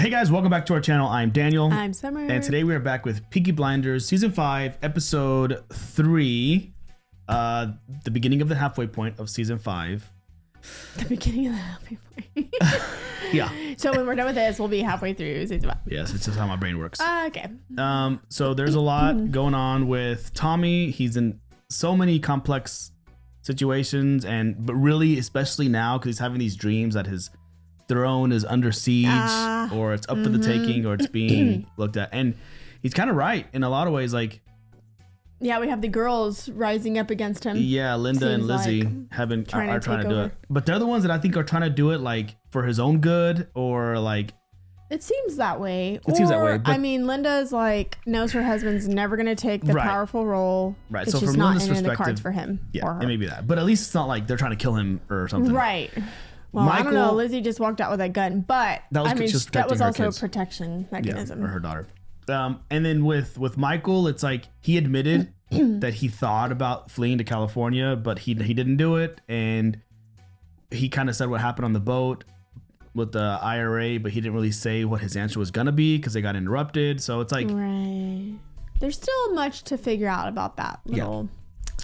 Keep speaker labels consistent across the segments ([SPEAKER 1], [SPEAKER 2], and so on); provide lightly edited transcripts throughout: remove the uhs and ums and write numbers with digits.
[SPEAKER 1] Hey guys, welcome back to our channel. I'm Daniel.
[SPEAKER 2] I'm Summer.
[SPEAKER 1] And today we are back with Peaky Blinders Season 5, Episode 3. The beginning of the halfway point of Season 5.
[SPEAKER 2] The beginning of the halfway point.
[SPEAKER 1] Yeah.
[SPEAKER 2] So when we're done with this, we'll be halfway through Season 5.
[SPEAKER 1] Yes, it's just how my brain works.
[SPEAKER 2] Okay.
[SPEAKER 1] So there's a lot going on with Tommy. He's in so many complex situations, but really, especially now, because he's having these dreams that his throne is under siege, or it's up for the taking, or it's being looked at. And he's kind of right in a lot of ways. Like,
[SPEAKER 2] yeah, we have the girls rising up against him.
[SPEAKER 1] Yeah, Linda and Lizzy are trying to do it, but they're the ones that I think are trying to do it like for his own good, or like.
[SPEAKER 2] It seems that way.
[SPEAKER 1] It seems that way. But,
[SPEAKER 2] I mean, Linda's like knows her husband's never going to take the powerful role.
[SPEAKER 1] Right.
[SPEAKER 2] So from Linda's perspective, in the cards for him.
[SPEAKER 1] Yeah,
[SPEAKER 2] or her.
[SPEAKER 1] It may be that, but at least it's not like they're trying to kill him or something.
[SPEAKER 2] Right. Well, Michael, I don't know. Lizzy just walked out with a gun, but that was also a protection mechanism.
[SPEAKER 1] Yeah, for her daughter. And then with Michael, it's like he admitted that he thought about fleeing to California, but he didn't do it, and he kind of said what happened on the boat with the IRA, but he didn't really say what his answer was gonna be because they got interrupted. So it's like,
[SPEAKER 2] right. There's still much to figure out about that little. Yeah.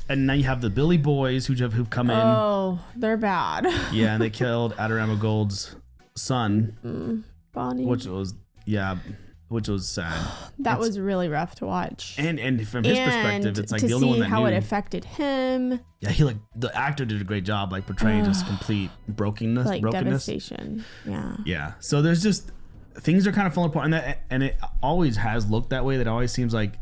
[SPEAKER 1] And now you have the Billy boys who've come in.
[SPEAKER 2] Oh, they're bad.
[SPEAKER 1] Yeah, and they killed Aberama Gold's son,
[SPEAKER 2] Bonnie,
[SPEAKER 1] which was sad.
[SPEAKER 2] That was really rough to watch.
[SPEAKER 1] And from his perspective, it's like the only one that
[SPEAKER 2] knew how it
[SPEAKER 1] knew.
[SPEAKER 2] Affected him.
[SPEAKER 1] Yeah, the actor did a great job, like portraying just complete brokenness,
[SPEAKER 2] devastation. Yeah.
[SPEAKER 1] Yeah. So there's just things are kind of falling apart, and it always has looked that way. That always seems like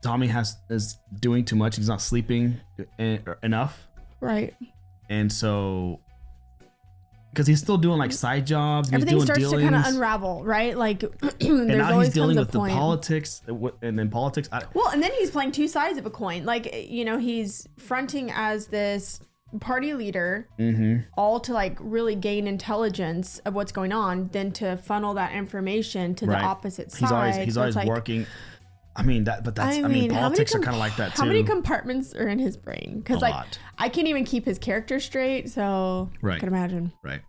[SPEAKER 1] Tommy is doing too much. He's not sleeping enough.
[SPEAKER 2] Right.
[SPEAKER 1] And so, because he's still doing like side jobs,
[SPEAKER 2] everything
[SPEAKER 1] starts
[SPEAKER 2] to kind of unravel, right? Like,
[SPEAKER 1] and now he's dealing with the politics, and then politics.
[SPEAKER 2] And then he's playing two sides of a coin. Like, he's fronting as this party leader, all to like really gain intelligence of what's going on, then to funnel that information to the opposite side.
[SPEAKER 1] He's always working. I mean politics are kind of like that too.
[SPEAKER 2] How many compartments are in his brain? Because I can't even keep his character straight. So I can imagine.
[SPEAKER 1] Right.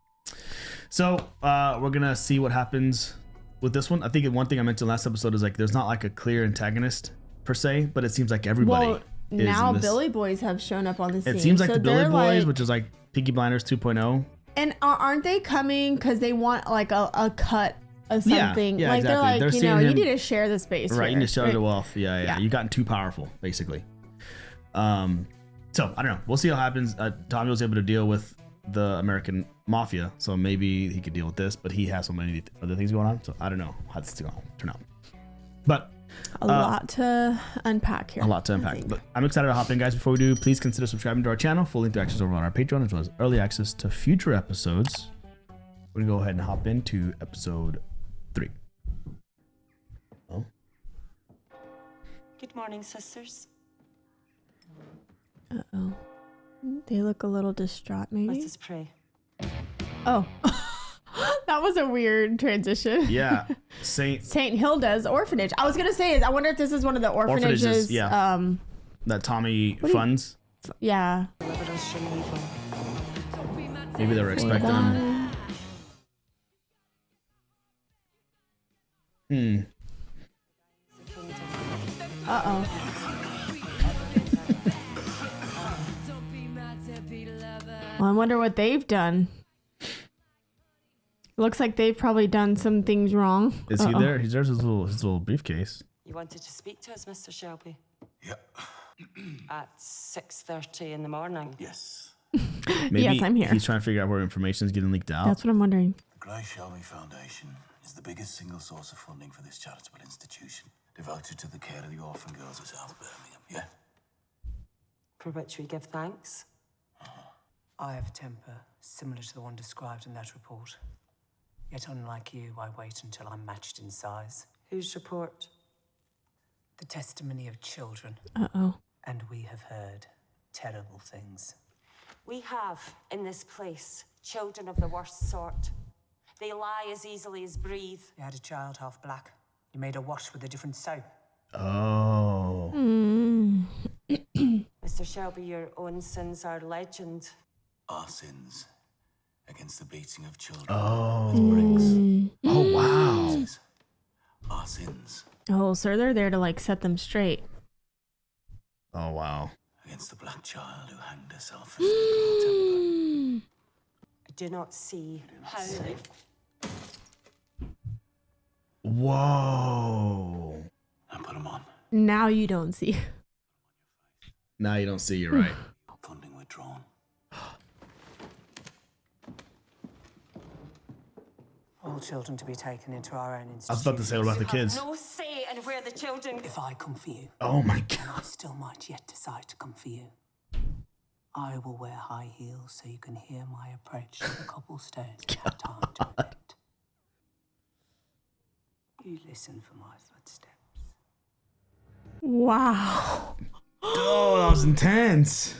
[SPEAKER 1] So we're gonna see what happens with this one. I think one thing I mentioned last episode is like there's not like a clear antagonist per se, but it seems like everybody. Well,
[SPEAKER 2] now Billy Boys have shown up on the scene.
[SPEAKER 1] It seems like the Billy Boys, which is like Peaky Blinders 2.0.
[SPEAKER 2] And aren't they coming because they want like a cut? Of something.
[SPEAKER 1] Yeah,
[SPEAKER 2] like
[SPEAKER 1] exactly.
[SPEAKER 2] They're like, you need to share the space.
[SPEAKER 1] Right,
[SPEAKER 2] here.
[SPEAKER 1] you need to share the wealth. Yeah. You've gotten too powerful, basically. So I don't know. We'll see what happens. Tommy was able to deal with the American mafia, so maybe he could deal with this, but he has so many other things going on. So I don't know how this is going to turn out. But
[SPEAKER 2] a lot to unpack here.
[SPEAKER 1] A lot to unpack. But I'm excited to hop in, guys. Before we do, please consider subscribing to our channel. Full length access over on our Patreon, as well as early access to future episodes. We're going to go ahead and hop into episode 3. Oh.
[SPEAKER 3] Good morning, sisters.
[SPEAKER 2] Uh-oh. They look a little distraught, maybe.
[SPEAKER 3] Let us pray.
[SPEAKER 2] Oh. That was a weird transition.
[SPEAKER 1] Yeah. Saint
[SPEAKER 2] Hilda's orphanage. I was going to say, I wonder if this is one of the orphanages.
[SPEAKER 1] That Tommy funds.
[SPEAKER 2] Yeah.
[SPEAKER 1] Maybe they were expecting him.
[SPEAKER 2] Uh-oh. Well, I wonder what they've done. Looks like they've probably done some things wrong.
[SPEAKER 1] Is he there? There's his little briefcase.
[SPEAKER 3] You wanted to speak to us, Mr. Shelby?
[SPEAKER 4] Yeah.
[SPEAKER 3] At 6:30 in the morning?
[SPEAKER 4] Yes.
[SPEAKER 1] Maybe
[SPEAKER 2] yes, I'm here.
[SPEAKER 1] He's trying to figure out where information is getting leaked out.
[SPEAKER 2] That's what I'm wondering.
[SPEAKER 4] The Grace Shelby Foundation is the biggest single source of funding for this charitable institution devoted to the care of the orphan girls of South Birmingham. Yeah.
[SPEAKER 3] For which we give thanks.
[SPEAKER 5] I have a temper similar to the one described in that report. Yet unlike you, I wait until I'm matched in size.
[SPEAKER 3] Whose report?
[SPEAKER 5] The testimony of children.
[SPEAKER 2] Uh-oh.
[SPEAKER 5] And we have heard terrible things.
[SPEAKER 3] We have, in this place, children of the worst sort. They lie as easily as breathe.
[SPEAKER 5] You had a child half black. You made her wash with a different soap.
[SPEAKER 1] Oh.
[SPEAKER 3] Mr. Shelby, your own sins are legend.
[SPEAKER 4] Our sins against the beating of children
[SPEAKER 1] Oh.
[SPEAKER 4] with bricks.
[SPEAKER 1] Oh, wow.
[SPEAKER 4] Our sins
[SPEAKER 2] Oh, so they're there to like set them straight.
[SPEAKER 1] Oh, wow.
[SPEAKER 4] against the black child who hanged herself in September.
[SPEAKER 3] I do not see how.
[SPEAKER 1] Whoa.
[SPEAKER 4] And put them on.
[SPEAKER 2] Now you don't see.
[SPEAKER 1] Now you don't see, you're right.
[SPEAKER 4] Funding withdrawn.
[SPEAKER 5] All children to be taken into our own institutions.
[SPEAKER 1] I was about to say, what about the kids?
[SPEAKER 3] No say in where the children.
[SPEAKER 5] If I come for you,
[SPEAKER 1] Oh, my
[SPEAKER 5] and
[SPEAKER 1] God.
[SPEAKER 5] I still might yet decide to come for you, I will wear high heels so you can hear my approach to the cobblestone and have time to repent. You listen for my footsteps.
[SPEAKER 2] Wow.
[SPEAKER 1] Oh, that was intense.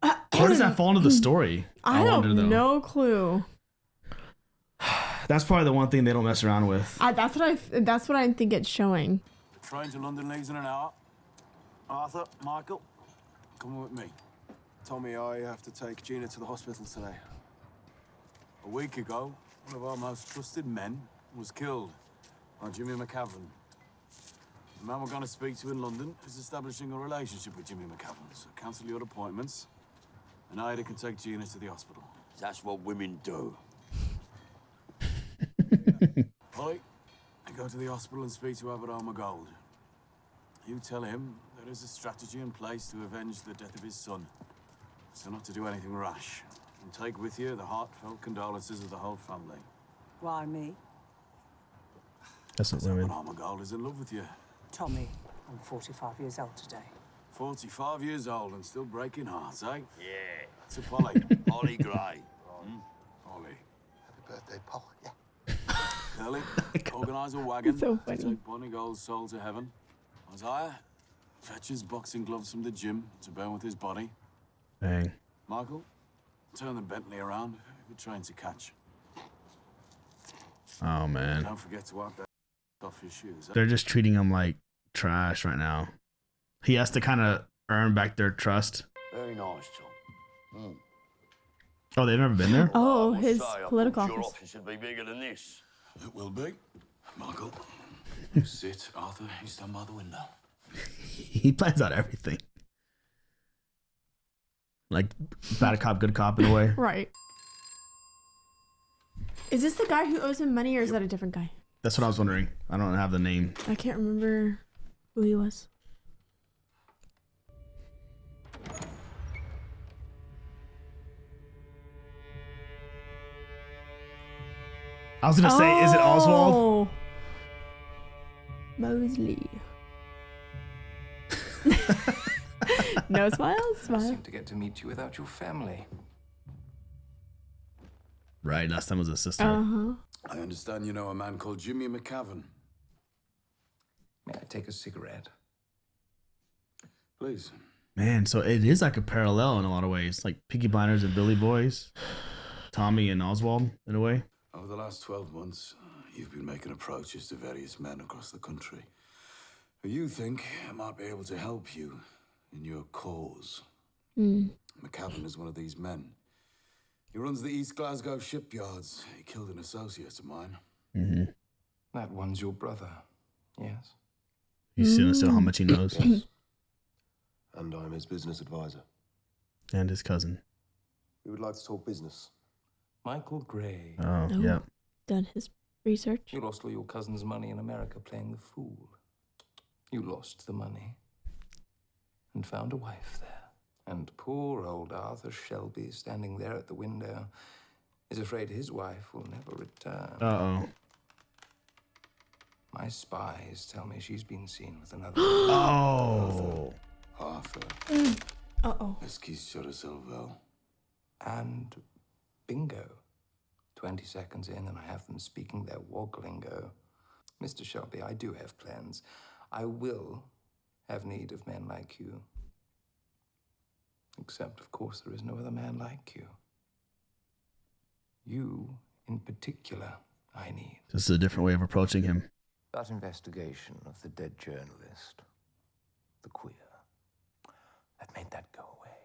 [SPEAKER 1] Where does that fall into the story?
[SPEAKER 2] I
[SPEAKER 1] wonder,
[SPEAKER 2] don't
[SPEAKER 1] though.
[SPEAKER 2] no clue.
[SPEAKER 1] That's probably the one thing they don't mess around with.
[SPEAKER 2] That's what I think it's showing.
[SPEAKER 4] The train to London leaves in an hour. Arthur, Michael, come with me.
[SPEAKER 6] Tommy, I have to take Gina to the hospital today.
[SPEAKER 4] A week ago, one of our most trusted men was killed by Jimmy McCavern. The man we're going to speak to in London is establishing a relationship with Jimmy McCavern, so cancel your appointments, and Ida can take Gina to the hospital.
[SPEAKER 7] That's what women do.
[SPEAKER 4] Holly, go to the hospital and speak to Aberama Gold. You tell him there is a strategy in place to avenge the death of his son, so not to do anything rash. And take with you the heartfelt condolences of the whole family.
[SPEAKER 5] Why me?
[SPEAKER 1] That's what women.
[SPEAKER 4] Aberama Gold is in love with you.
[SPEAKER 5] Tommy, I'm 45 years old today.
[SPEAKER 4] 45 years old and still breaking hearts, eh?
[SPEAKER 7] Yeah.
[SPEAKER 4] To Polly.
[SPEAKER 7] Holly Gray.
[SPEAKER 4] Polly.
[SPEAKER 6] Happy birthday, Paul. Yeah.
[SPEAKER 4] Ellie, organise a wagon
[SPEAKER 2] So
[SPEAKER 4] to
[SPEAKER 2] funny.
[SPEAKER 4] take Bonnie Gold's soul to heaven. Isaiah, fetch his boxing gloves from the gym to burn with his body.
[SPEAKER 1] Dang.
[SPEAKER 4] Michael, turn the Bentley around. Good train to catch.
[SPEAKER 1] Oh, man.
[SPEAKER 4] Don't forget to wipe that off your shoes. Eh?
[SPEAKER 1] They're just treating him like trash right now. He has to kind of earn back their trust.
[SPEAKER 7] Very nice, Tom.
[SPEAKER 1] Oh, they've never been there?
[SPEAKER 2] Oh,
[SPEAKER 7] I must
[SPEAKER 2] his
[SPEAKER 7] say, I
[SPEAKER 2] political
[SPEAKER 7] thought your
[SPEAKER 2] office.
[SPEAKER 7] office would be bigger than this.
[SPEAKER 4] It will be. Michael, you sit. Arthur, you stand by the window.
[SPEAKER 1] He plans out everything. Like bad cop, good cop in a way.
[SPEAKER 2] Right. Is this the guy who owes him money, or is that a different guy?
[SPEAKER 1] That's what I was wondering. I don't have the name.
[SPEAKER 2] I can't remember who he was.
[SPEAKER 1] I was gonna say, is it Oswald?
[SPEAKER 2] Oh. Mosley. No smiles, smile.
[SPEAKER 8] Seem to get to meet you without your family.
[SPEAKER 1] Right, last time was a sister.
[SPEAKER 2] Uh-huh.
[SPEAKER 4] I understand you know a man called Jimmy McCavern.
[SPEAKER 8] May I take a cigarette?
[SPEAKER 4] Please.
[SPEAKER 1] Man, so it is like a parallel in a lot of ways. Like Peaky Blinders and Billy Boys. Tommy and Oswald, in a way.
[SPEAKER 4] Over the last 12 months, you've been making approaches to various men across the country who you think might be able to help you in your cause. McCavern is one of these men. He runs the East Glasgow shipyards. He killed an associate of mine.
[SPEAKER 8] That one's your brother, yes?
[SPEAKER 1] He's gonna say how much he knows.
[SPEAKER 6] And I'm his business advisor.
[SPEAKER 1] And his cousin.
[SPEAKER 6] We would like to talk business.
[SPEAKER 8] Michael Gray.
[SPEAKER 1] Oh,
[SPEAKER 2] Oh.
[SPEAKER 1] yeah.
[SPEAKER 2] Done his research.
[SPEAKER 8] You lost all your cousin's money in America playing the fool. You lost the money and found a wife there. And poor old Arthur Shelby, standing there at the window, is afraid his wife will never return.
[SPEAKER 1] Uh-oh.
[SPEAKER 8] My spies tell me she's been seen with another.
[SPEAKER 1] Oh.
[SPEAKER 4] Arthur.
[SPEAKER 2] Uh-oh.
[SPEAKER 4] Esquisse Selvel.
[SPEAKER 8] And bingo. 20 seconds in and I have them speaking their wog-lingo. Mr. Shelby, I do have plans. I will have need of men like you. Except, of course, there is no other man like you. You, in particular, I need.
[SPEAKER 1] This is a different way of approaching him.
[SPEAKER 9] That investigation of the dead journalist, the queer, I've made that go away.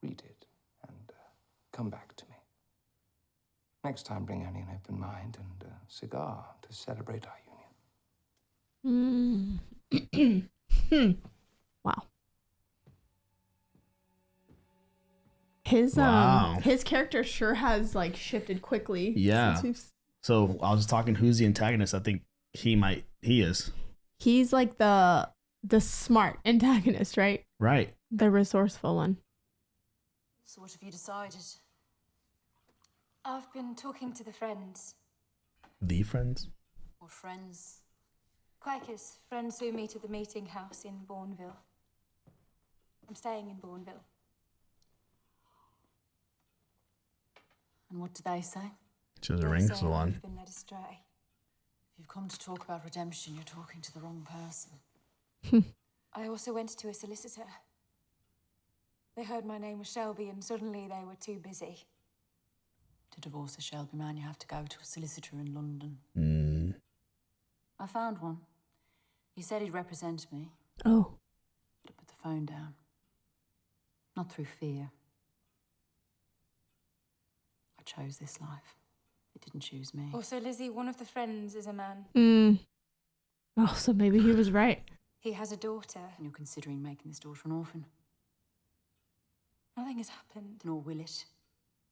[SPEAKER 8] Read it, come back to me. Next time, bring only an open mind and a cigar to celebrate our union.
[SPEAKER 2] Wow. His character sure has like shifted quickly.
[SPEAKER 1] Yeah. So I was talking, who's the antagonist? I think he is.
[SPEAKER 2] He's like the smart antagonist, right?
[SPEAKER 1] Right.
[SPEAKER 2] The resourceful one.
[SPEAKER 10] So what have you decided?
[SPEAKER 11] I've been talking to the friends.
[SPEAKER 1] The friends?
[SPEAKER 10] What friends?
[SPEAKER 11] Quakers, friends who meet at the meeting house in Bourneville. I'm staying in Bourneville.
[SPEAKER 10] And what do they say?
[SPEAKER 1] She has a ring salon.
[SPEAKER 11] I've been led astray.
[SPEAKER 10] If you've come to talk about redemption, you're talking to the wrong person.
[SPEAKER 11] I also went to a solicitor. They heard my name was Shelby and suddenly they were too busy.
[SPEAKER 10] To divorce a Shelby man, you have to go to a solicitor in London.
[SPEAKER 1] Mm.
[SPEAKER 10] I found one. He said he'd represent me.
[SPEAKER 2] Oh.
[SPEAKER 10] But I put the phone down. Not through fear. I chose this life. It didn't choose me.
[SPEAKER 11] Also, Lizzie, one of the friends is a man.
[SPEAKER 2] Oh, so maybe he was right.
[SPEAKER 11] He has a daughter.
[SPEAKER 10] And you're considering making this daughter an orphan?
[SPEAKER 11] Nothing has happened.
[SPEAKER 10] Nor will it.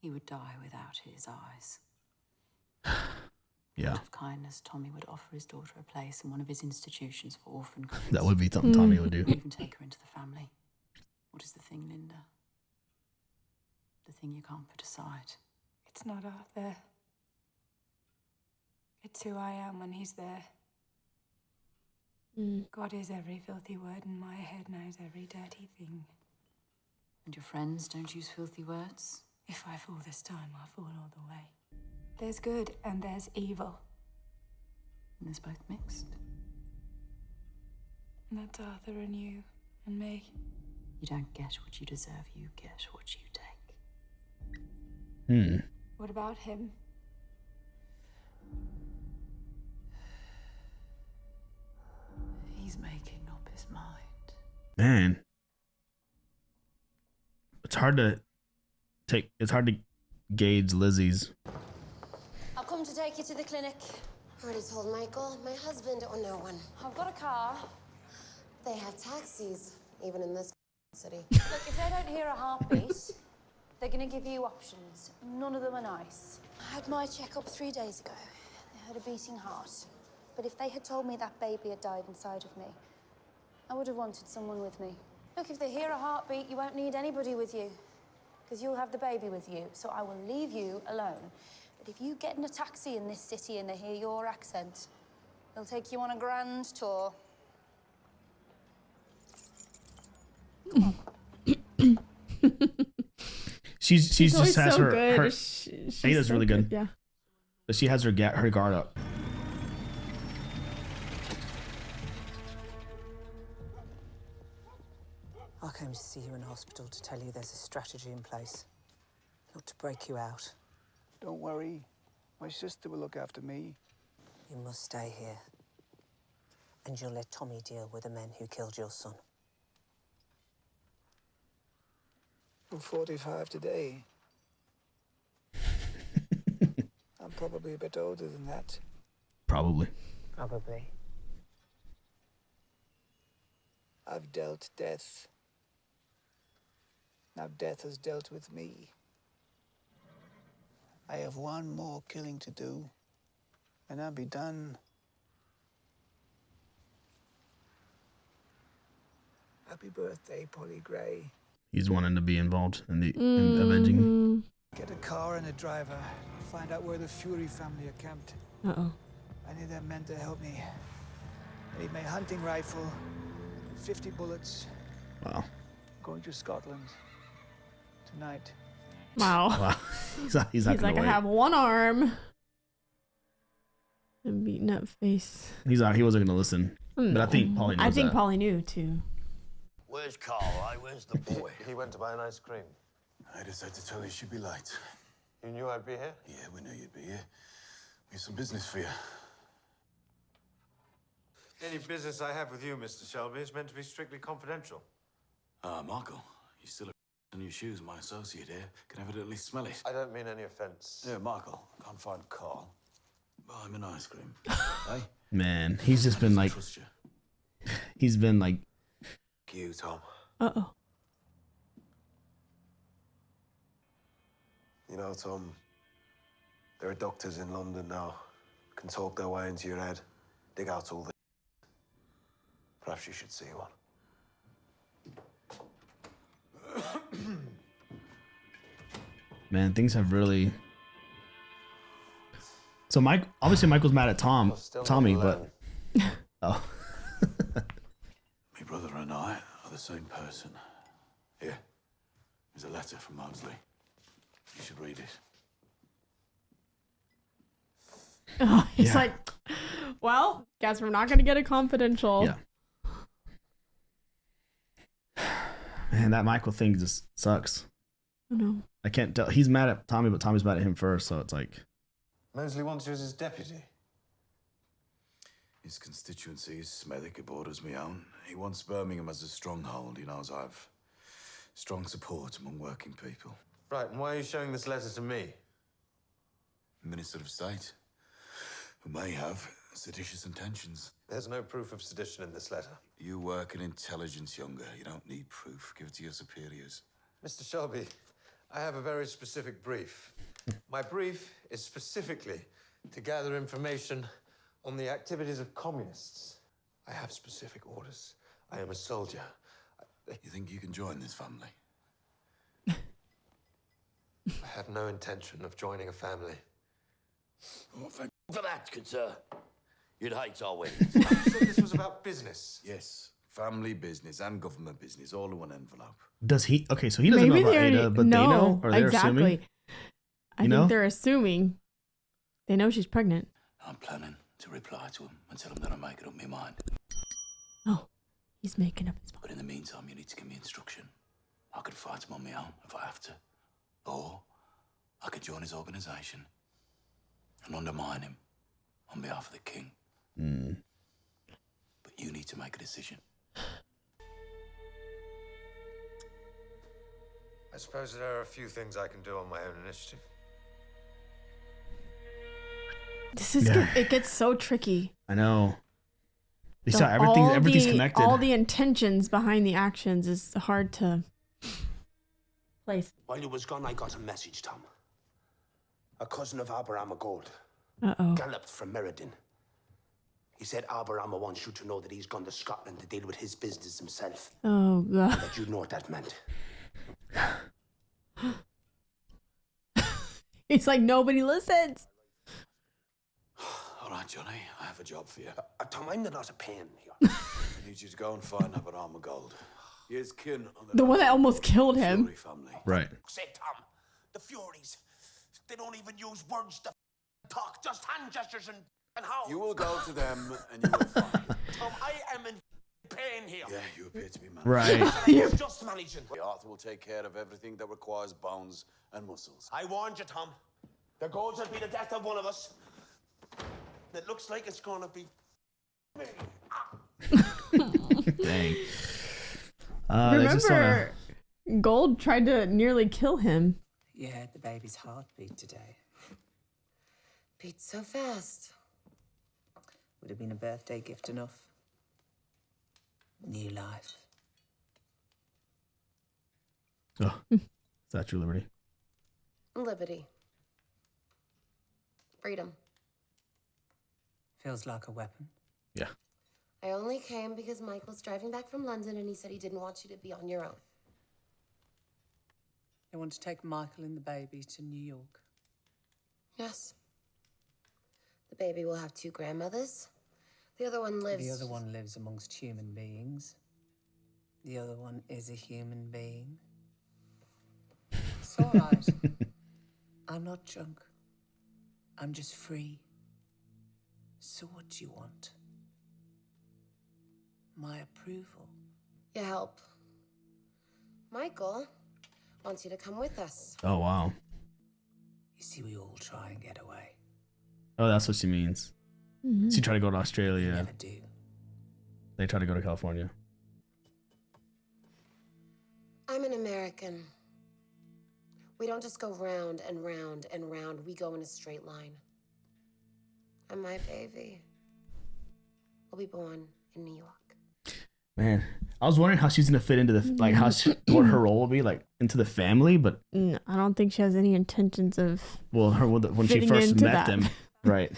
[SPEAKER 10] He would die without his eyes.
[SPEAKER 1] Yeah.
[SPEAKER 10] Out of kindness, Tommy would offer his daughter a place in one of his institutions for orphan kids.
[SPEAKER 1] That would be something Tommy would do.
[SPEAKER 10] Even take her into the family. What is the thing, Linda? The thing you can't put aside.
[SPEAKER 11] It's not Arthur. It's who I am when he's there. God is every filthy word and my head knows every dirty thing.
[SPEAKER 10] And your friends don't use filthy words?
[SPEAKER 11] If I fall this time, I'll fall all the way. There's good and there's evil.
[SPEAKER 10] And there's both mixed.
[SPEAKER 11] And that's Arthur and you and me.
[SPEAKER 10] You don't get what you deserve, you get what you take.
[SPEAKER 11] What about him?
[SPEAKER 10] He's making up his mind.
[SPEAKER 1] Man. It's hard to gauge Lizzie's.
[SPEAKER 12] I'll come to take you to the clinic. Already told Michael, my husband, or no one.
[SPEAKER 11] I've got a car.
[SPEAKER 12] They have taxis, even in this city.
[SPEAKER 11] Look, if they don't hear a heartbeat, they're gonna give you options. None of them are nice.
[SPEAKER 12] I had my checkup 3 days ago.
[SPEAKER 11] They had a beating heart. But if they had told me that baby had died inside of me, I would have wanted someone with me. Look, if they hear a heartbeat, you won't need anybody with you, because you'll have the baby with you, so I will leave you alone. But if you get in a taxi in this city and they hear your accent, they'll take you on a grand tour. Come on.
[SPEAKER 1] She just has
[SPEAKER 2] so
[SPEAKER 1] her
[SPEAKER 2] good.
[SPEAKER 1] Ada's
[SPEAKER 2] so
[SPEAKER 1] really good.
[SPEAKER 2] Yeah.
[SPEAKER 1] But she has her guard up.
[SPEAKER 5] I came to see you in hospital to tell you there's a strategy in place. Not to break you out.
[SPEAKER 6] Don't worry. My sister will look after me.
[SPEAKER 5] You must stay here. And you'll let Tommy deal with the men who killed your son.
[SPEAKER 6] I'm 45 today. I'm probably a bit older than that.
[SPEAKER 1] Probably.
[SPEAKER 5] Probably.
[SPEAKER 6] I've dealt death. Now death has dealt with me. I have one more killing to do, and I'll be done. Happy birthday, Polly Gray.
[SPEAKER 1] He's wanting to be involved in the in Avenging.
[SPEAKER 6] Get a car and a driver. Find out where the Fury family are camped.
[SPEAKER 2] Uh-oh.
[SPEAKER 6] I need their men to help me. I need my hunting rifle, 50 bullets.
[SPEAKER 1] Wow.
[SPEAKER 6] Going to Scotland tonight.
[SPEAKER 2] Wow.
[SPEAKER 1] Wow. He's
[SPEAKER 2] like, I have one arm. And beaten up face.
[SPEAKER 1] He wasn't gonna listen.
[SPEAKER 2] No.
[SPEAKER 1] But I think Polly knows
[SPEAKER 2] I think
[SPEAKER 1] that.
[SPEAKER 2] Polly knew too.
[SPEAKER 7] Where's Carl, right? Where's the boy?
[SPEAKER 9] He went to buy an ice cream.
[SPEAKER 4] I decided to tell you she'd be late.
[SPEAKER 9] You knew I'd be here?
[SPEAKER 4] Yeah, we knew you'd be here. We have some business for you.
[SPEAKER 9] Any business I have with you, Mr. Shelby, is meant to be strictly confidential.
[SPEAKER 4] Michael, you still a on your shoes. My associate here can evidently smell it.
[SPEAKER 13] I don't mean any offense.
[SPEAKER 4] Yeah, Michael, can't find Carl. Buy him an ice cream. Hey?
[SPEAKER 1] Man, he's just been like,
[SPEAKER 4] Trust you.
[SPEAKER 1] he's been like,
[SPEAKER 13] You, Tom.
[SPEAKER 2] Uh-oh.
[SPEAKER 13] You know, Tom, there are doctors in London now can talk their way into your head, dig out all the. Perhaps you should see one.
[SPEAKER 1] man, things have really. So obviously Michael's mad at Tommy, but oh.
[SPEAKER 4] My brother and I are the same person. Here, there's a letter from Mosley. You should read it.
[SPEAKER 2] Oh, he's like, well, guess we're not going to get a confidential.
[SPEAKER 1] Yeah. Man, that Michael thing just sucks.
[SPEAKER 2] I know.
[SPEAKER 1] I can't tell. He's mad at Tommy, but Tommy's mad at him first, so it's like.
[SPEAKER 13] Mosley wants you as his deputy.
[SPEAKER 4] His constituency is Smethwick, it borders me own. He wants Birmingham as a stronghold. He knows I've strong support among working people.
[SPEAKER 13] Right, and why are you showing this letter to me?
[SPEAKER 4] Minister of State, who may have seditious intentions.
[SPEAKER 13] There's no proof of sedition in this letter.
[SPEAKER 4] You work in intelligence, younger. You don't need proof. Give it to your superiors.
[SPEAKER 13] Mr. Shelby, I have a very specific brief. My brief is specifically to gather information on the activities of communists. I have specific orders. I am a soldier.
[SPEAKER 4] You think you can join this family?
[SPEAKER 13] I have no intention of joining a family.
[SPEAKER 7] Well, thank you for that, good sir. You'd hate our wedding.
[SPEAKER 13] You said this was about business.
[SPEAKER 4] Yes. Family business and government business, all in one envelope.
[SPEAKER 1] Does he? Okay, so he doesn't know about Ada, but they know? Or they're assuming?
[SPEAKER 2] I think they're assuming. They know she's pregnant.
[SPEAKER 4] I'm planning to reply to him and tell him that I'm making up my mind.
[SPEAKER 2] Oh, he's making up his mind.
[SPEAKER 4] But in the meantime, you need to give me instruction. I could fight him on my own if I have to. Or I could join his organisation and undermine him on behalf of the king.
[SPEAKER 1] Mm.
[SPEAKER 4] But you need to make a decision.
[SPEAKER 13] I suppose there are a few things I can do on my own initiative.
[SPEAKER 2] This is it gets so tricky.
[SPEAKER 1] I know. You
[SPEAKER 2] So
[SPEAKER 1] saw everything's connected.
[SPEAKER 2] All the intentions behind the actions is hard to place.
[SPEAKER 7] While you was gone, I got a message, Tom. A cousin of Aberama Gold.
[SPEAKER 2] Uh-oh.
[SPEAKER 7] Galloped from Meriden. He said Aberama wants you to know that he's gone to Scotland to deal with his business himself.
[SPEAKER 2] Oh, God.
[SPEAKER 7] And that you know what that meant.
[SPEAKER 2] It's like nobody listens.
[SPEAKER 4] All right, Johnny, I have a job for you.
[SPEAKER 7] Tom, I'm not a pain here.
[SPEAKER 4] I need you to go and find Aberama Gold. He is kin on
[SPEAKER 2] The one that almost killed him.
[SPEAKER 4] Fury family.
[SPEAKER 1] Right.
[SPEAKER 7] Say, Tom, the Furies, they don't even use words to talk, just hand gestures and how.
[SPEAKER 4] You will go to them and you will find.
[SPEAKER 7] Tom, I am in pain here.
[SPEAKER 4] Yeah, you appear to be managing.
[SPEAKER 1] Right.
[SPEAKER 7] Just managing.
[SPEAKER 4] Arthur will take care of everything that requires bones and muscles.
[SPEAKER 7] I warned you, Tom. The goals will be the death of one of us. It looks like it's gonna be me.
[SPEAKER 1] Dang.
[SPEAKER 2] Remember, Gold tried to nearly kill him.
[SPEAKER 5] You heard the baby's heartbeat today.
[SPEAKER 12] Beats so fast.
[SPEAKER 5] Would have been a birthday gift enough. New life.
[SPEAKER 1] Oh, Statue of Liberty.
[SPEAKER 12] Liberty. Freedom.
[SPEAKER 5] Feels like a weapon.
[SPEAKER 1] Yeah.
[SPEAKER 12] I only came because Mike was driving back from London and he said he didn't want you to be on your own.
[SPEAKER 5] They want to take Michael and the baby to New York.
[SPEAKER 12] Yes. The baby will have 2 grandmothers. The other one lives...
[SPEAKER 5] The other one lives amongst human beings. The other one is a human being. It's all right. I'm not drunk. I'm just free. So what do you want? My approval.
[SPEAKER 12] Your help. Michael wants you to come with us.
[SPEAKER 1] Oh, wow.
[SPEAKER 5] You see, we all try and get away.
[SPEAKER 1] Oh, that's what she means.
[SPEAKER 2] Mm-hmm.
[SPEAKER 1] She tried to go to Australia.
[SPEAKER 5] Never do.
[SPEAKER 1] They tried to go to California.
[SPEAKER 12] I'm an American. We don't just go round and round and round. We go in a straight line. And my baby will be born in New York.
[SPEAKER 1] Man, I was wondering how she's gonna fit into the like what her role will be like into the family, but
[SPEAKER 2] no, I don't think she has any intentions of.
[SPEAKER 1] Well, when she first met them, right?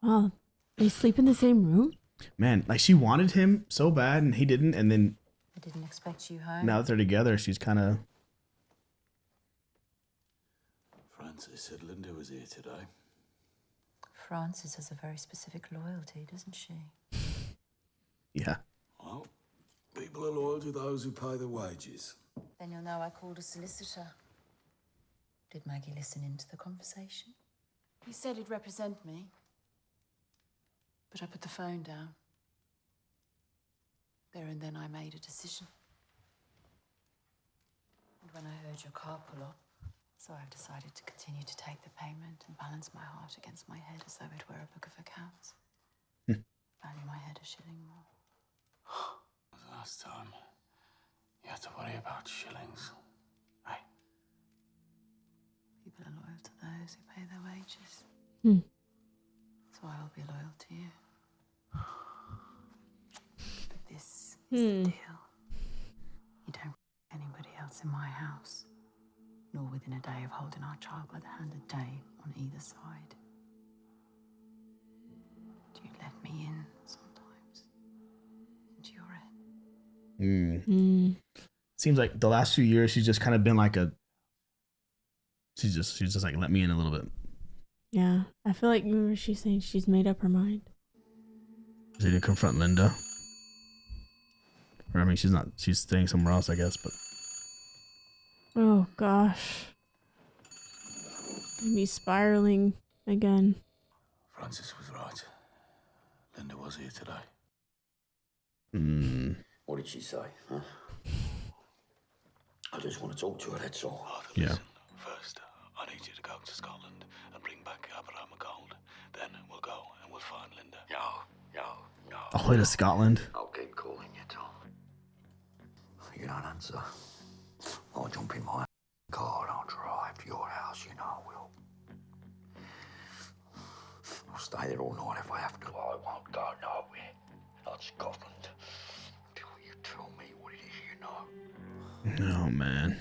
[SPEAKER 2] Oh, they sleep in the same room.
[SPEAKER 1] Man, like she wanted him so bad, and he didn't, and then
[SPEAKER 10] I didn't expect you home.
[SPEAKER 1] now that they're together, she's kind of.
[SPEAKER 4] Francis said Linda was here today.
[SPEAKER 10] Frances has a very specific loyalty, doesn't she?
[SPEAKER 1] Yeah.
[SPEAKER 4] Well, people are loyal to those who pay their wages.
[SPEAKER 10] Then you'll know I called a solicitor. Did Maggie listen into the conversation? He said he'd represent me. But I put the phone down. There and then I made a decision. And when I heard your car pull up, so I've decided to continue to take the payment and balance my heart against my head as though it were a book of accounts. Value my head a shilling more.
[SPEAKER 4] The last time, you had to worry about shillings. Hey.
[SPEAKER 10] People are loyal to those who pay their wages. So I will be loyal to you. But this is the deal. You don't anybody else in my house. Nor within a day of holding our child by the hand a day on either side. Do you let me in sometimes? Into your head?
[SPEAKER 1] Seems like the last few years she's just kind of been like a. She's just like let me in a little bit.
[SPEAKER 2] Yeah, I feel like remember she's saying she's made up her mind.
[SPEAKER 1] Is he to confront Linda? Or I mean, she's staying somewhere else, I guess, but.
[SPEAKER 2] Oh gosh. Maybe spiraling again.
[SPEAKER 4] Francis was right. Linda was here today.
[SPEAKER 14] What did she say, huh? I just want to talk to her, that's all.
[SPEAKER 4] Arthur,
[SPEAKER 1] yeah.
[SPEAKER 4] Listen, first, I need you to go to Scotland and bring back Aberama gold. Then we'll go and we'll find Linda.
[SPEAKER 14] No.
[SPEAKER 1] All the way to Scotland?
[SPEAKER 14] I'll keep calling you, Tom. You don't answer. I'll jump in my car and I'll drive to your house, you know I will. I'll stay there all night if I have to. I won't go nowhere. Not Scotland. Till you tell me what it is you know.
[SPEAKER 1] Oh, man.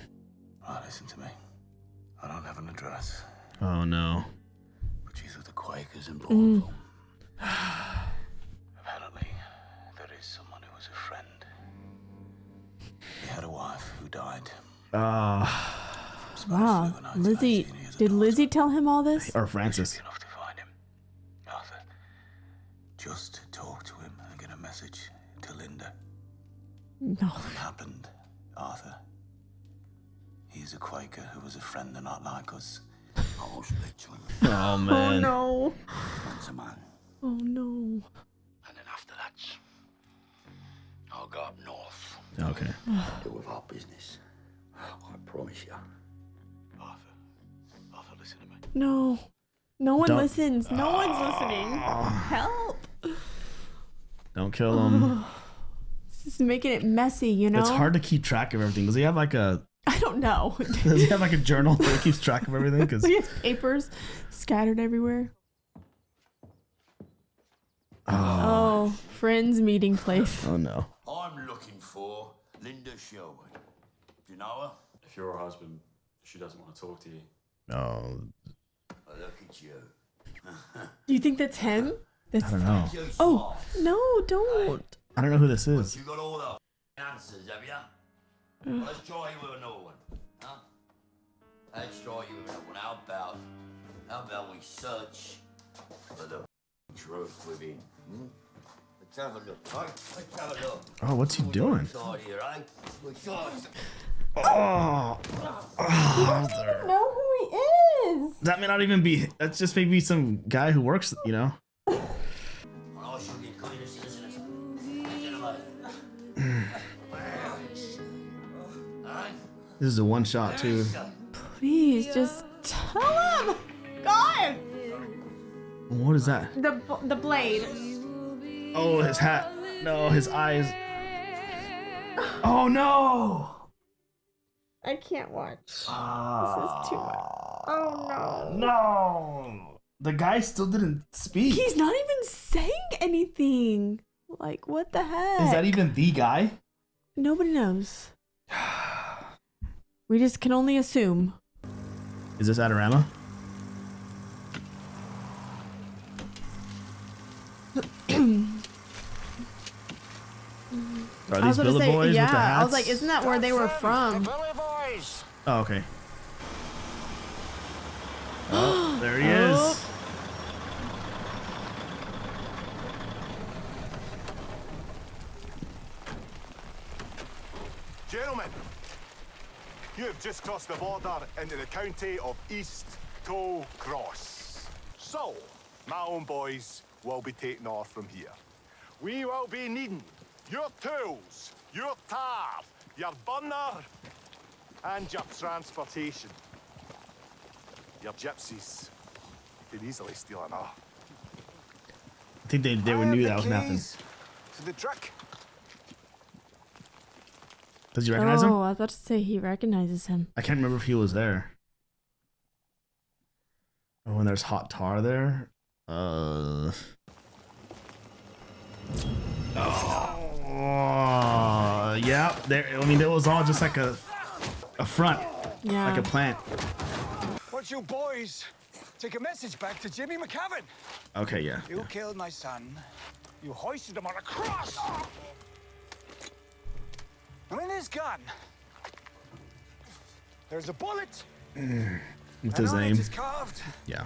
[SPEAKER 4] Right, listen to me. I don't have an address.
[SPEAKER 1] Oh, no.
[SPEAKER 4] But she's with the Quakers in Bournemouth. Apparently, there is someone who was a friend. He had a wife who died.
[SPEAKER 2] Wow. Lizzy, did Lizzy tell him all this?
[SPEAKER 1] Or Francis?
[SPEAKER 4] Enough to find him. Arthur, just talk to him and get a message to Linda.
[SPEAKER 2] No.
[SPEAKER 4] What happened, Arthur? He's a Quaker who was a friend and not like us.
[SPEAKER 14] I'll speak to him.
[SPEAKER 1] Oh, man.
[SPEAKER 2] Oh, no.
[SPEAKER 14] Once a man.
[SPEAKER 2] Oh, no.
[SPEAKER 14] And then after that, I'll go up north.
[SPEAKER 1] Okay.
[SPEAKER 14] Deal with our business. I promise you.
[SPEAKER 4] Arthur, listen to me.
[SPEAKER 2] No. No one
[SPEAKER 1] Don't-
[SPEAKER 2] listens. No one's listening. Help.
[SPEAKER 1] Don't kill him.
[SPEAKER 2] This is making it messy, you know?
[SPEAKER 1] It's hard to keep track of everything. Does he have like a...
[SPEAKER 2] I don't know.
[SPEAKER 1] Does he have like a journal that keeps track of everything? Because
[SPEAKER 2] He has papers scattered everywhere. Oh, friends meeting place.
[SPEAKER 1] Oh, no.
[SPEAKER 14] I'm looking for Linda Sherwood. Do you know her?
[SPEAKER 15] If you're her husband, she doesn't want to talk to you.
[SPEAKER 1] Oh.
[SPEAKER 14] Look at you.
[SPEAKER 2] Do you think that's him? That's...
[SPEAKER 1] I don't know.
[SPEAKER 2] Oh, no, don't.
[SPEAKER 1] I don't know who this is.
[SPEAKER 14] You got all the answers, have you? Let's try you with another one, huh? Let's try you with another one. How about we search for the truth within? Let's have a look, right? Let's have a look.
[SPEAKER 1] Oh, what's he doing?
[SPEAKER 14] Inside here, eh?
[SPEAKER 1] Oh.
[SPEAKER 2] I don't know who he is.
[SPEAKER 1] That may not even be... That's just maybe some guy who works, you know?
[SPEAKER 14] I should get clean as citizens.
[SPEAKER 1] This is a one shot, too.
[SPEAKER 2] Please, just tell him. God.
[SPEAKER 1] What is that?
[SPEAKER 2] The blade.
[SPEAKER 1] Oh, his hat. No, his eyes. Oh no!
[SPEAKER 2] I can't watch. This is too much. Oh no.
[SPEAKER 1] No! The guy still didn't speak.
[SPEAKER 2] He's not even saying anything. Like, what the heck?
[SPEAKER 1] Is that even the guy?
[SPEAKER 2] Nobody knows. We just can only assume.
[SPEAKER 1] Is this Aberama? Are these Billy Boys with the hats?
[SPEAKER 2] I was like, isn't that where they were from?
[SPEAKER 1] Oh, okay. Oh, there he is.
[SPEAKER 16] Gentlemen, you have just crossed the border into the county of East Toe Cross. So, my own boys will be taking off from here. We will be needing your tools, your tar, your burner, and your transportation. Your gypsies can easily steal an hour.
[SPEAKER 1] I think they knew that was nothing.
[SPEAKER 16] To the truck.
[SPEAKER 1] Does he recognize him?
[SPEAKER 2] Oh, I was about to say he recognizes him.
[SPEAKER 1] I can't remember if he was there. Oh, and there's hot tar there. Oh, yeah. There. I mean, it was all just like a front, like a plant.
[SPEAKER 6] What's you boys? Take a message back to Jimmy McCavan.
[SPEAKER 1] Okay, yeah.
[SPEAKER 6] You killed my son. You hoisted him on a cross. And in his gun, there's a bullet.
[SPEAKER 1] With his name.
[SPEAKER 6] Is carved.
[SPEAKER 1] Yeah.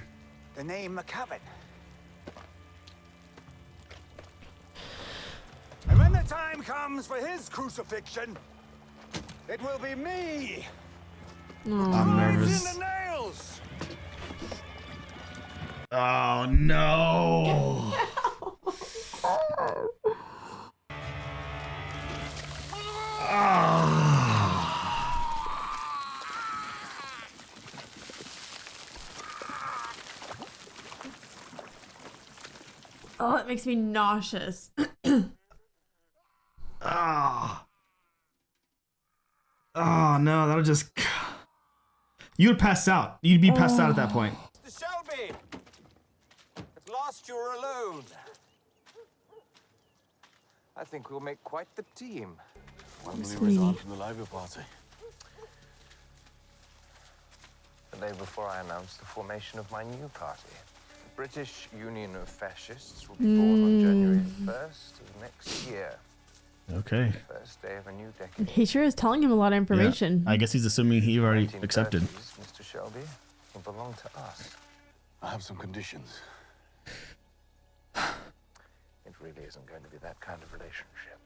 [SPEAKER 6] The name McCavan. And when the time comes for his crucifixion, it will be me.
[SPEAKER 1] I'm nervous.
[SPEAKER 6] In the nails.
[SPEAKER 1] Oh no.
[SPEAKER 2] Oh, it makes me nauseous.
[SPEAKER 1] Oh no, that'll just. You would pass out. You'd be passed out at that point.
[SPEAKER 17] Mr. Shelby! At last you're alone.
[SPEAKER 8] I think we'll make quite the team.
[SPEAKER 4] When will you resign from the Labour Party?
[SPEAKER 9] The day before I announced the formation of my new party. The British Union of Fascists will be born on January 1st of next year.
[SPEAKER 1] Okay.
[SPEAKER 9] First day of a new decade.
[SPEAKER 2] He sure is telling him a lot of information.
[SPEAKER 1] Yeah. I guess he's assuming he already accepted.
[SPEAKER 9] Mr. Shelby will belong to us.
[SPEAKER 4] I have some conditions.
[SPEAKER 9] It really isn't going to be that kind of relationship.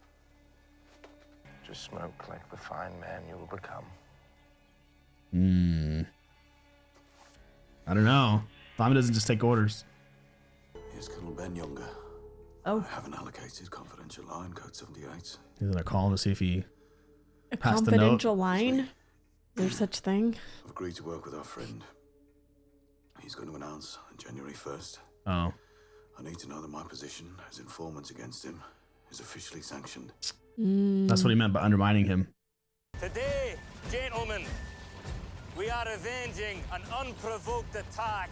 [SPEAKER 9] Just smoke like the fine man you will become.
[SPEAKER 1] I don't know. Tommy doesn't just take orders.
[SPEAKER 4] Here's Colonel Ben Younger.
[SPEAKER 2] Oh.
[SPEAKER 4] I have an allocated confidential line, code 78.
[SPEAKER 1] He's gonna call him to see if he
[SPEAKER 2] A
[SPEAKER 1] passed the
[SPEAKER 2] confidential
[SPEAKER 1] note.
[SPEAKER 2] line? There's such thing?
[SPEAKER 4] I've agreed to work with our friend. He's going to announce on January 1st.
[SPEAKER 1] Oh.
[SPEAKER 4] I need to know that my position as informant against him is officially sanctioned.
[SPEAKER 1] That's what he meant by undermining him.
[SPEAKER 17] Today, gentlemen, we are avenging an unprovoked attack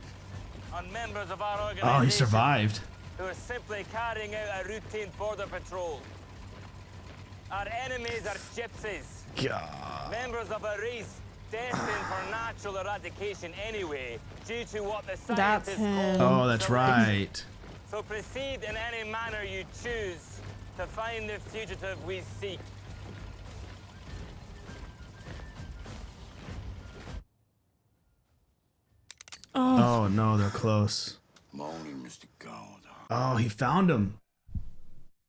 [SPEAKER 17] on members of our organization.
[SPEAKER 1] Oh, he survived.
[SPEAKER 17] Who are simply carrying out a routine border patrol. Our enemies are gypsies.
[SPEAKER 1] God.
[SPEAKER 17] Members of a race destined for natural eradication anyway, due to what the
[SPEAKER 2] That's
[SPEAKER 17] scientists
[SPEAKER 2] him.
[SPEAKER 17] call
[SPEAKER 1] Oh, that's right.
[SPEAKER 17] So proceed in any manner you choose to find the fugitive we seek.
[SPEAKER 1] Oh no, they're close.
[SPEAKER 4] Morning, Mr. Gardner.
[SPEAKER 1] Oh, he found him.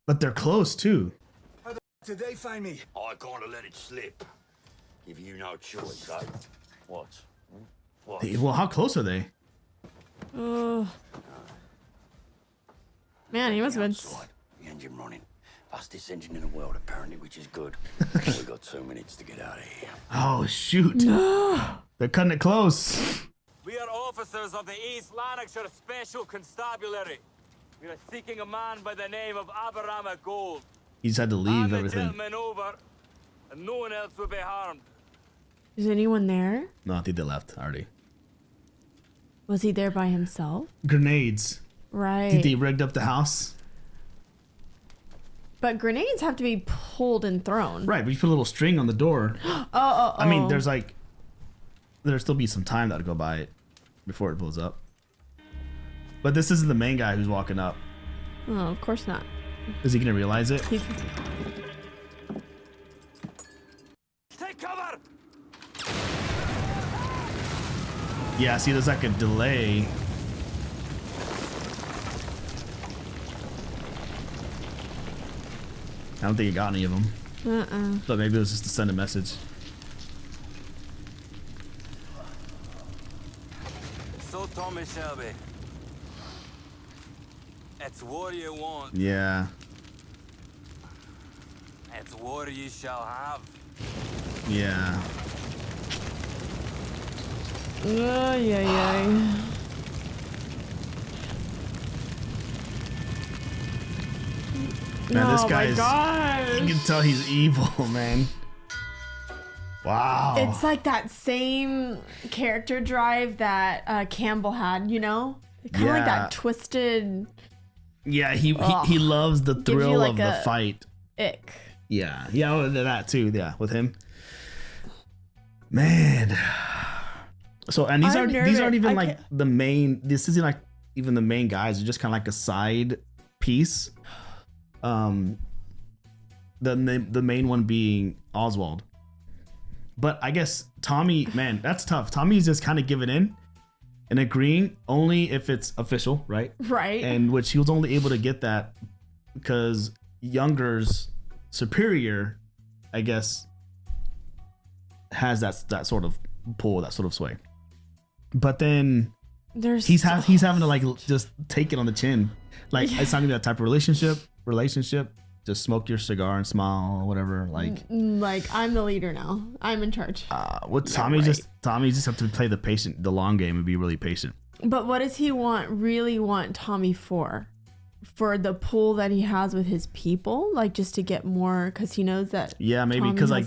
[SPEAKER 1] But they're close too.
[SPEAKER 6] How the did they find me?
[SPEAKER 14] I can't have let it slip. Give you no choice, eh? What? What?
[SPEAKER 1] Well, how close are they?
[SPEAKER 2] Oh. Man, he must have been.
[SPEAKER 14] Outside, the engine running. Fastest engine in the world, apparently, which is good. We got 2 minutes to get out of here.
[SPEAKER 1] Oh shoot. They're cutting it close.
[SPEAKER 17] We are officers of the East Lanarkshire Special Constabulary. We are seeking a man by the name of Aberama Gold.
[SPEAKER 1] He just had to leave
[SPEAKER 17] Hand the
[SPEAKER 1] everything.
[SPEAKER 17] gentleman over, and no one else will be harmed.
[SPEAKER 2] Is anyone there?
[SPEAKER 1] No, I think they left already.
[SPEAKER 2] Was he there by himself?
[SPEAKER 1] Grenades.
[SPEAKER 2] Right.
[SPEAKER 1] Think they rigged up the house?
[SPEAKER 2] But grenades have to be pulled and thrown.
[SPEAKER 1] Right, but you put a little string on the door.
[SPEAKER 2] Oh.
[SPEAKER 1] I mean, there'll still be some time that'll go by it before it blows up. But this isn't the main guy who's walking up.
[SPEAKER 2] Oh, of course not.
[SPEAKER 1] Is he gonna realize it?
[SPEAKER 17] Take cover!
[SPEAKER 1] Yeah, see, there's like a delay. I don't think he got any of them. But maybe it was just to send a message.
[SPEAKER 17] So, Tommy Shelby, it's war you want.
[SPEAKER 1] Yeah.
[SPEAKER 17] It's war you shall have.
[SPEAKER 1] Yeah.
[SPEAKER 2] Yeah.
[SPEAKER 1] Man, this guy
[SPEAKER 2] is.
[SPEAKER 1] You can tell he's evil, man. Wow.
[SPEAKER 2] It's like that same character drive that Campbell had, you know? Kind of like that twisted.
[SPEAKER 1] Yeah, he loves the thrill
[SPEAKER 2] like
[SPEAKER 1] of the fight.
[SPEAKER 2] Ick.
[SPEAKER 1] Yeah, that too. Yeah, with him. Man. So, and these aren't even like the main. This isn't like even the main guys. They're just kind of like a side piece. The main one being Oswald. But I guess Tommy, man, that's tough. Tommy's just kind of giving in and agreeing only if it's official, right?
[SPEAKER 2] Right.
[SPEAKER 1] And which he was only able to get that because Younger's superior, I guess, has that sort of pull, that sort of sway. But then he's having to like just take it on the chin. Like it's not gonna be that type of relationship. Just smoke your cigar and smile or whatever. Like
[SPEAKER 2] I'm the leader now. I'm in charge.
[SPEAKER 1] What Tommy just have to play the long game and be really patient.
[SPEAKER 2] But what does he really want Tommy for? For the pull that he has with his people, like just to get more, because he knows that.
[SPEAKER 1] Yeah, maybe because like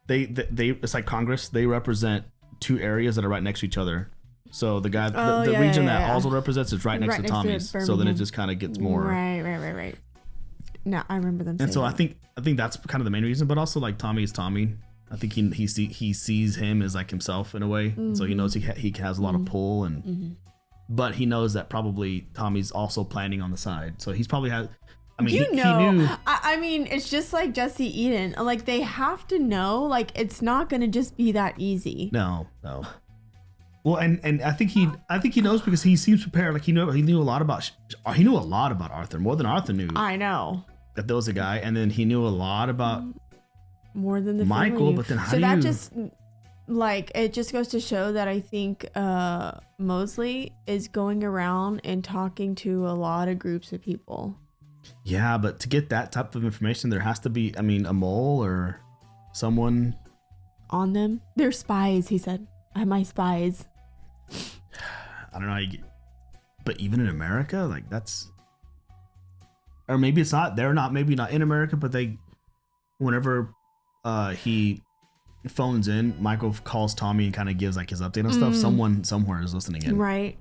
[SPEAKER 1] it's like Congress. They represent two areas that are right next to each other. So the guy, the region that Oswald represents is right next to Tommy's. So then it just kind of gets more.
[SPEAKER 2] Right. No, I remember them.
[SPEAKER 1] And so I think that's kind of the main reason, but also like Tommy is Tommy. I think he sees him as like himself in a way, and so he knows he has a lot of pull, and but he knows that probably Tommy's also planning on the side. So he's probably had. I mean, he knew.
[SPEAKER 2] I mean, it's just like Jesse Eden. Like they have to know. Like it's not gonna just be that easy.
[SPEAKER 1] No. Well, and I think he knows because he seems prepared. Like he knew a lot about Arthur, more than Arthur knew.
[SPEAKER 2] I know
[SPEAKER 1] that there was a guy, and then he knew a lot about
[SPEAKER 2] more than the
[SPEAKER 1] Michael. But then
[SPEAKER 2] it just goes to show that I think Mosley is going around and talking to a lot of groups of people.
[SPEAKER 1] Yeah, but to get that type of information, there has to be, a mole or someone
[SPEAKER 2] on them. They're spies, he said. I have my spies.
[SPEAKER 1] I don't know. But even in America, like that's, or maybe it's not. They're not. Maybe not in America, but whenever he phones in, Michael calls Tommy and kind of gives like his update on stuff. Someone somewhere is listening in.
[SPEAKER 2] Right.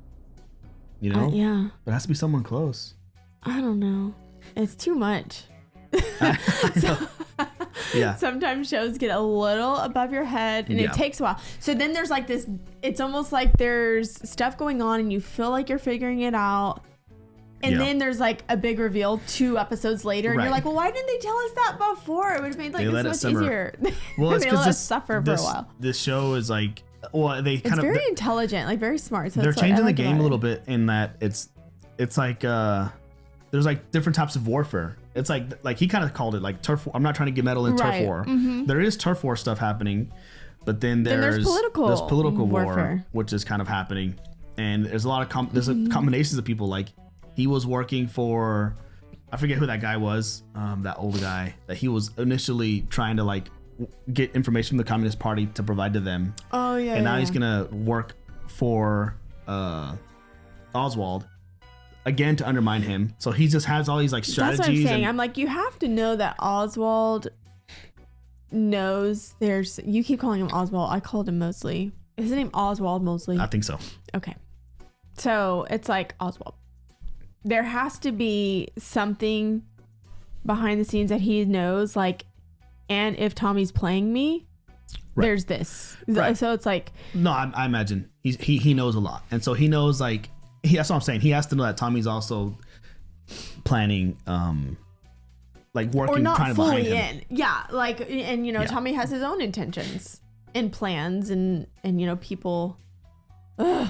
[SPEAKER 1] You know.
[SPEAKER 2] Yeah.
[SPEAKER 1] But it has to be someone close.
[SPEAKER 2] I don't know. It's too much.
[SPEAKER 1] Yeah.
[SPEAKER 2] Sometimes shows get a little above your head and it takes a while. So then there's like this, it's almost like there's stuff going on and you feel like you're figuring it out. And then there's like a big reveal 2 episodes later. And you're like, well, why didn't they tell us that before? It would have made like this much easier.
[SPEAKER 1] Well, it's
[SPEAKER 2] they let us suffer for a while.
[SPEAKER 1] This show is like, it's
[SPEAKER 2] very intelligent, like very smart. So
[SPEAKER 1] they're changing the game a little bit in that it's like, there's like different types of warfare. It's like he kind of called it like turf. I'm not trying to get metal in turf war. Mm-hmm. There is turf war stuff happening, but then there's political war, which is kind of happening, and there's a lot of combinations of people. Like he was working for, I forget who that guy was, that old guy that he was initially trying to like get information from the Communist Party to provide to them.
[SPEAKER 2] Oh yeah.
[SPEAKER 1] And now he's gonna work for Oswald. Again, to undermine him. So he just has all these like strategies.
[SPEAKER 2] That's what I'm saying. I'm like, you have to know that Oswald knows there's, you keep calling him Oswald. I called him Mosley. Is his name Oswald Mosley?
[SPEAKER 1] I think so.
[SPEAKER 2] Okay. So it's like Oswald. There has to be something behind the scenes that he knows, like, and if Tommy's playing me, there's this.
[SPEAKER 1] Right.
[SPEAKER 2] So it's like,
[SPEAKER 1] no, I imagine he knows a lot, and so he knows, like, that's what I'm saying. He has to know that Tommy's also planning, like working,
[SPEAKER 2] or not
[SPEAKER 1] trying to
[SPEAKER 2] fully
[SPEAKER 1] behind him.
[SPEAKER 2] in. Yeah, like, and you know,
[SPEAKER 1] Yeah.
[SPEAKER 2] Tommy has his own intentions and plans, and you know, people. Ugh.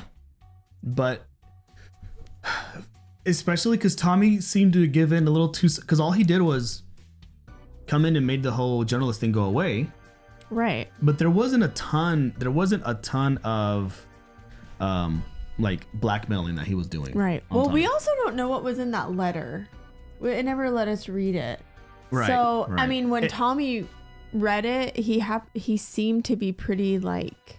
[SPEAKER 1] But especially because Tommy seemed to give in a little too, because all he did was come in and made the whole journalist thing go away.
[SPEAKER 2] Right.
[SPEAKER 1] But there wasn't a ton of like blackmailing that he was doing.
[SPEAKER 2] Right.
[SPEAKER 1] on
[SPEAKER 2] Well,
[SPEAKER 1] Tommy.
[SPEAKER 2] we also don't know what was in that letter. It never let us read it.
[SPEAKER 1] Right,
[SPEAKER 2] So, I
[SPEAKER 1] right.
[SPEAKER 2] mean, when Tommy read it, he seemed to be pretty like,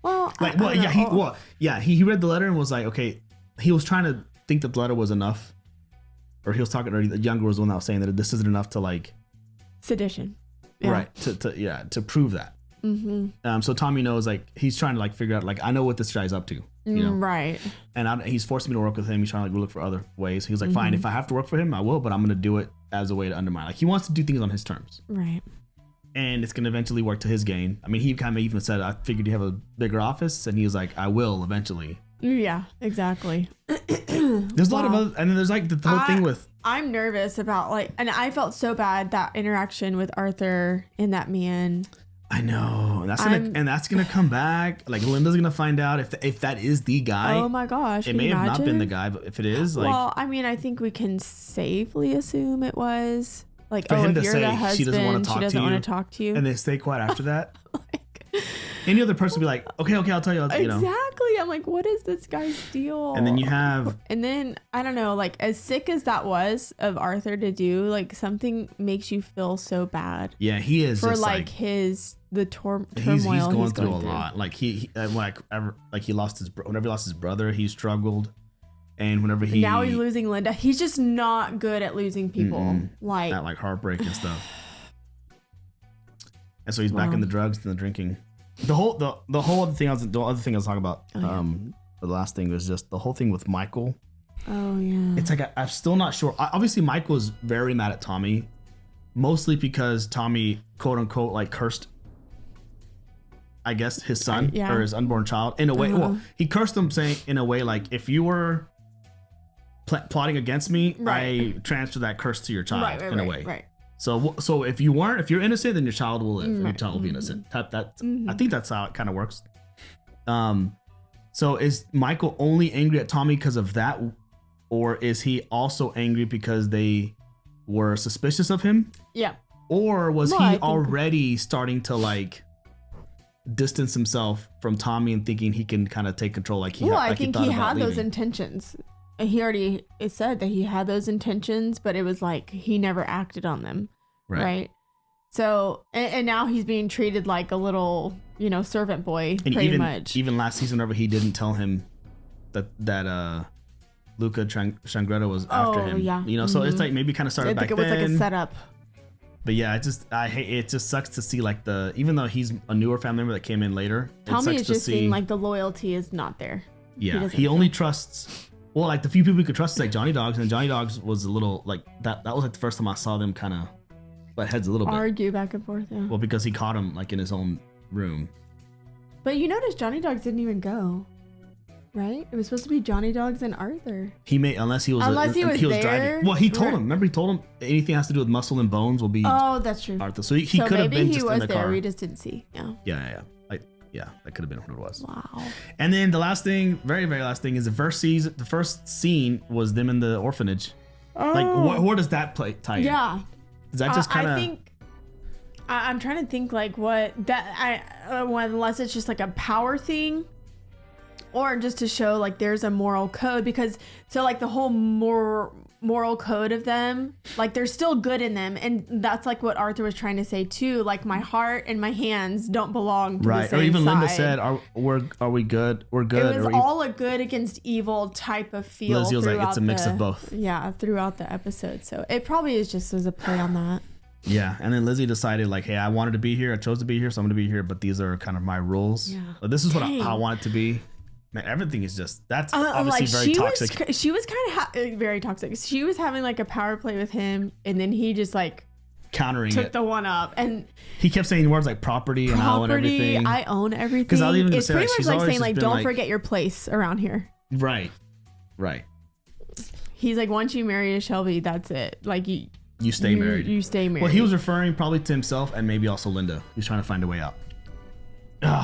[SPEAKER 2] well,
[SPEAKER 1] Like,
[SPEAKER 2] I
[SPEAKER 1] well,
[SPEAKER 2] don't
[SPEAKER 1] yeah,
[SPEAKER 2] know.
[SPEAKER 1] he read the letter and was like, okay, he was trying to think that the letter was enough, or he was talking, or the younger was the one that was saying that this isn't enough to, like,
[SPEAKER 2] Sedition. Yeah.
[SPEAKER 1] right, to prove that.
[SPEAKER 2] Mm-hmm.
[SPEAKER 1] So Tommy knows, like, he's trying to, like, figure out, like, I know what this guy's up to, you know,
[SPEAKER 2] Right.
[SPEAKER 1] and he's forcing me to work with him. He's trying to, like, look for other ways. He was like, fine,
[SPEAKER 2] Mhm.
[SPEAKER 1] if I have to work for him, I will, but I'm gonna do it as a way to undermine. Like, he wants to do things on his terms.
[SPEAKER 2] Right.
[SPEAKER 1] And it's going to eventually work to his gain. I mean, he kind of even said, I figured you have a bigger office. And he was like, I will eventually.
[SPEAKER 2] Yeah, exactly.
[SPEAKER 1] There's a lot of other, and then there's like the whole thing with.
[SPEAKER 2] I'm nervous about, like, and I felt so bad that interaction with Arthur and that man.
[SPEAKER 1] I know. And that's gonna come back. Like, Linda's gonna find out if that is the guy.
[SPEAKER 2] Oh my gosh.
[SPEAKER 1] It
[SPEAKER 2] can
[SPEAKER 1] may
[SPEAKER 2] you
[SPEAKER 1] have not been
[SPEAKER 2] imagine?
[SPEAKER 1] the guy, but if it is, like,
[SPEAKER 2] Well, I mean, I think we can safely assume it was. Like,
[SPEAKER 1] for him
[SPEAKER 2] if
[SPEAKER 1] to
[SPEAKER 2] you're
[SPEAKER 1] say
[SPEAKER 2] the husband,
[SPEAKER 1] she doesn't want to
[SPEAKER 2] talk to you.
[SPEAKER 1] and they stay quiet after that. Any other person would be like, okay, I'll tell you. You know.
[SPEAKER 2] Exactly. I'm like, what is this guy's deal?
[SPEAKER 1] And then you have.
[SPEAKER 2] And then, I don't know, like, as sick as that was of Arthur to do, like, something makes you feel so bad.
[SPEAKER 1] Yeah, he is
[SPEAKER 2] For,
[SPEAKER 1] just
[SPEAKER 2] like, the turmoil he's
[SPEAKER 1] going through a lot. Like, he lost whenever he lost his brother, he struggled. And whenever
[SPEAKER 2] now he's losing Linda. He's just not good at losing people. Like,
[SPEAKER 1] at, like, heartbreak and stuff. And so he's back in the drugs and the drinking. The other thing I was talking about, the last thing was just the whole thing with Michael.
[SPEAKER 2] Oh yeah.
[SPEAKER 1] It's like I'm still not sure. Obviously, Michael was very mad at Tommy, mostly because Tommy, quote unquote, like, cursed, I guess, his son or his unborn child in a way. Well, he cursed him, saying in a way like, if you were plotting against me, I transfer that curse to your child in a way.
[SPEAKER 2] Right.
[SPEAKER 1] So if you're innocent, then your child will live. Your child will be innocent. I think that's how it kind of works. So is Michael only angry at Tommy because of that, or is he also angry because they were suspicious of him?
[SPEAKER 2] Yeah.
[SPEAKER 1] Or was he already starting to, like, distance himself from Tommy and thinking he can kind of take control? Like,
[SPEAKER 2] I think he had those intentions. He already said that he had those intentions, but it was like he never acted on them. Right. So, and now he's being treated like a little, servant boy,
[SPEAKER 1] and
[SPEAKER 2] pretty much.
[SPEAKER 1] Even last season, whenever he didn't tell him that Luca Changretta was after him.
[SPEAKER 2] Yeah.
[SPEAKER 1] So it's like maybe kind of started back then.
[SPEAKER 2] I think it was like a setup.
[SPEAKER 1] But yeah, I hate it. Just sucks to see, like, even though he's a newer family member that came in later.
[SPEAKER 2] Tommy is just seeing like the loyalty is not there.
[SPEAKER 1] Yeah, he only trusts. Well, like, the few people he could trust is like Johnny Dogs, and Johnny Dogs was a little like that. That was like the first time I saw them kind of butt heads a little bit.
[SPEAKER 2] Argue back and forth. Yeah.
[SPEAKER 1] Well, because he caught him, like, in his own room.
[SPEAKER 2] But you notice Johnny Dogs didn't even go, right? It was supposed to be Johnny Dogs and Arthur.
[SPEAKER 1] He may unless he was
[SPEAKER 2] there,
[SPEAKER 1] driving. Well, he told him. Remember, he told him anything has to do with muscle and bones will be.
[SPEAKER 2] Oh, that's true.
[SPEAKER 1] Arthur. So he could have been just in the car.
[SPEAKER 2] We just didn't see. Yeah.
[SPEAKER 1] Yeah. Yeah, that could have been what it was.
[SPEAKER 2] Wow.
[SPEAKER 1] And then the last thing, very, very last thing, is the first scene was them in the orphanage.
[SPEAKER 2] Oh.
[SPEAKER 1] Like, where does that tie in?
[SPEAKER 2] Yeah.
[SPEAKER 1] Is that just kind of?
[SPEAKER 2] I think I'm trying to think, like, what that unless it's just like a power thing, or just to show, like, there's a moral code, because like the whole moral code of them, like, there's still good in them, and that's like what Arthur was trying to say too, like, my heart and my hands don't belong to the same
[SPEAKER 1] or even
[SPEAKER 2] side.
[SPEAKER 1] Linda said, are we good? We're good.
[SPEAKER 2] It was all a good against evil type of feel.
[SPEAKER 1] Lizzy was like, it's a mix of both.
[SPEAKER 2] Yeah, throughout the episode. So it probably is just as a play on that.
[SPEAKER 1] Yeah, and then Lizzy decided like, hey, I wanted to be here. I chose to be here, so I'm going to be here. But these are kind of my rules.
[SPEAKER 2] Yeah.
[SPEAKER 1] But this is what
[SPEAKER 2] Dang.
[SPEAKER 1] I want it to be. Man, everything is just that's obviously very toxic.
[SPEAKER 2] She was kind of very toxic. She was having like a power play with him, and then he just like
[SPEAKER 1] countering
[SPEAKER 2] took
[SPEAKER 1] it.
[SPEAKER 2] the one up, and
[SPEAKER 1] He kept saying words like property and I own everything.
[SPEAKER 2] I own everything.
[SPEAKER 1] Because I was even gonna
[SPEAKER 2] It's
[SPEAKER 1] say,
[SPEAKER 2] pretty
[SPEAKER 1] like,
[SPEAKER 2] much
[SPEAKER 1] she's
[SPEAKER 2] like
[SPEAKER 1] always
[SPEAKER 2] saying
[SPEAKER 1] just
[SPEAKER 2] like,
[SPEAKER 1] been,
[SPEAKER 2] don't
[SPEAKER 1] like-
[SPEAKER 2] forget your place around here.
[SPEAKER 1] Right.
[SPEAKER 2] He's like, once you marry a Shelby, that's it. Like
[SPEAKER 1] You stay married.
[SPEAKER 2] You stay married.
[SPEAKER 1] Well, he was referring probably to himself and maybe also Linda. He's trying to find a way out.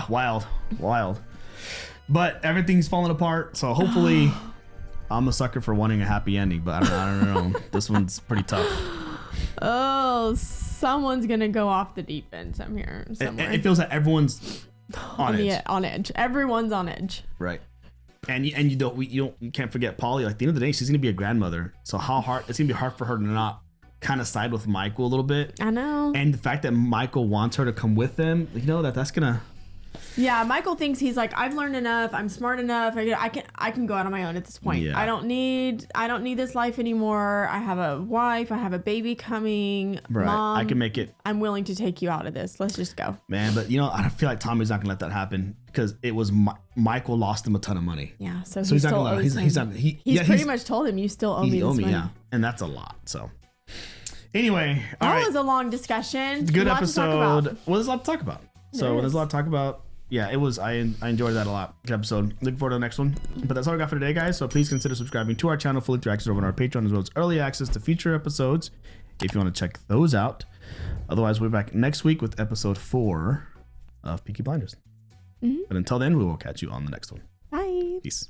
[SPEAKER 1] Wild. But everything's falling apart. So hopefully, I'm a sucker for wanting a happy ending. But I don't know. This one's pretty tough.
[SPEAKER 2] Oh, someone's gonna go off the deep end somewhere.
[SPEAKER 1] It feels like everyone's on edge.
[SPEAKER 2] On edge. Everyone's on edge.
[SPEAKER 1] Right. And you can't forget Polly. Like at the end of the day, she's gonna be a grandmother. So it's gonna be hard for her to not kind of side with Michael a little bit.
[SPEAKER 2] I know.
[SPEAKER 1] And the fact that Michael wants her to come with them, that's gonna.
[SPEAKER 2] Yeah, Michael thinks he's like, I've learned enough. I'm smart enough. I can go out on my own at this point.
[SPEAKER 1] Yeah.
[SPEAKER 2] I don't need this life anymore. I have a wife. I have a baby coming.
[SPEAKER 1] Right.
[SPEAKER 2] Mom,
[SPEAKER 1] I can make it.
[SPEAKER 2] I'm willing to take you out of this. Let's just go.
[SPEAKER 1] Man, but I feel like Tommy's not gonna let that happen because it was Michael lost him a ton of money.
[SPEAKER 2] Yeah, so
[SPEAKER 1] he's
[SPEAKER 2] he
[SPEAKER 1] not
[SPEAKER 2] still
[SPEAKER 1] gonna.
[SPEAKER 2] owes him. He's pretty much told him, you still owe me this money.
[SPEAKER 1] Yeah, and that's a lot. So anyway, all
[SPEAKER 2] that
[SPEAKER 1] right.
[SPEAKER 2] was a long discussion.
[SPEAKER 1] Good
[SPEAKER 2] A lot to talk
[SPEAKER 1] episode.
[SPEAKER 2] about.
[SPEAKER 1] Well, there's a lot to talk about. So there's a lot to talk about. Yeah, it was. I enjoyed that a lot. Good episode. Looking forward to the next one. But that's all I got for today, guys. So please consider subscribing to our channel. Full interactions over on our Patreon, as well as early access to future episodes if you want to check those out. Otherwise, we'll be back next week with episode 4 of Peaky Blinders. But until then, we will catch you on the next one.
[SPEAKER 2] Bye.
[SPEAKER 1] Peace.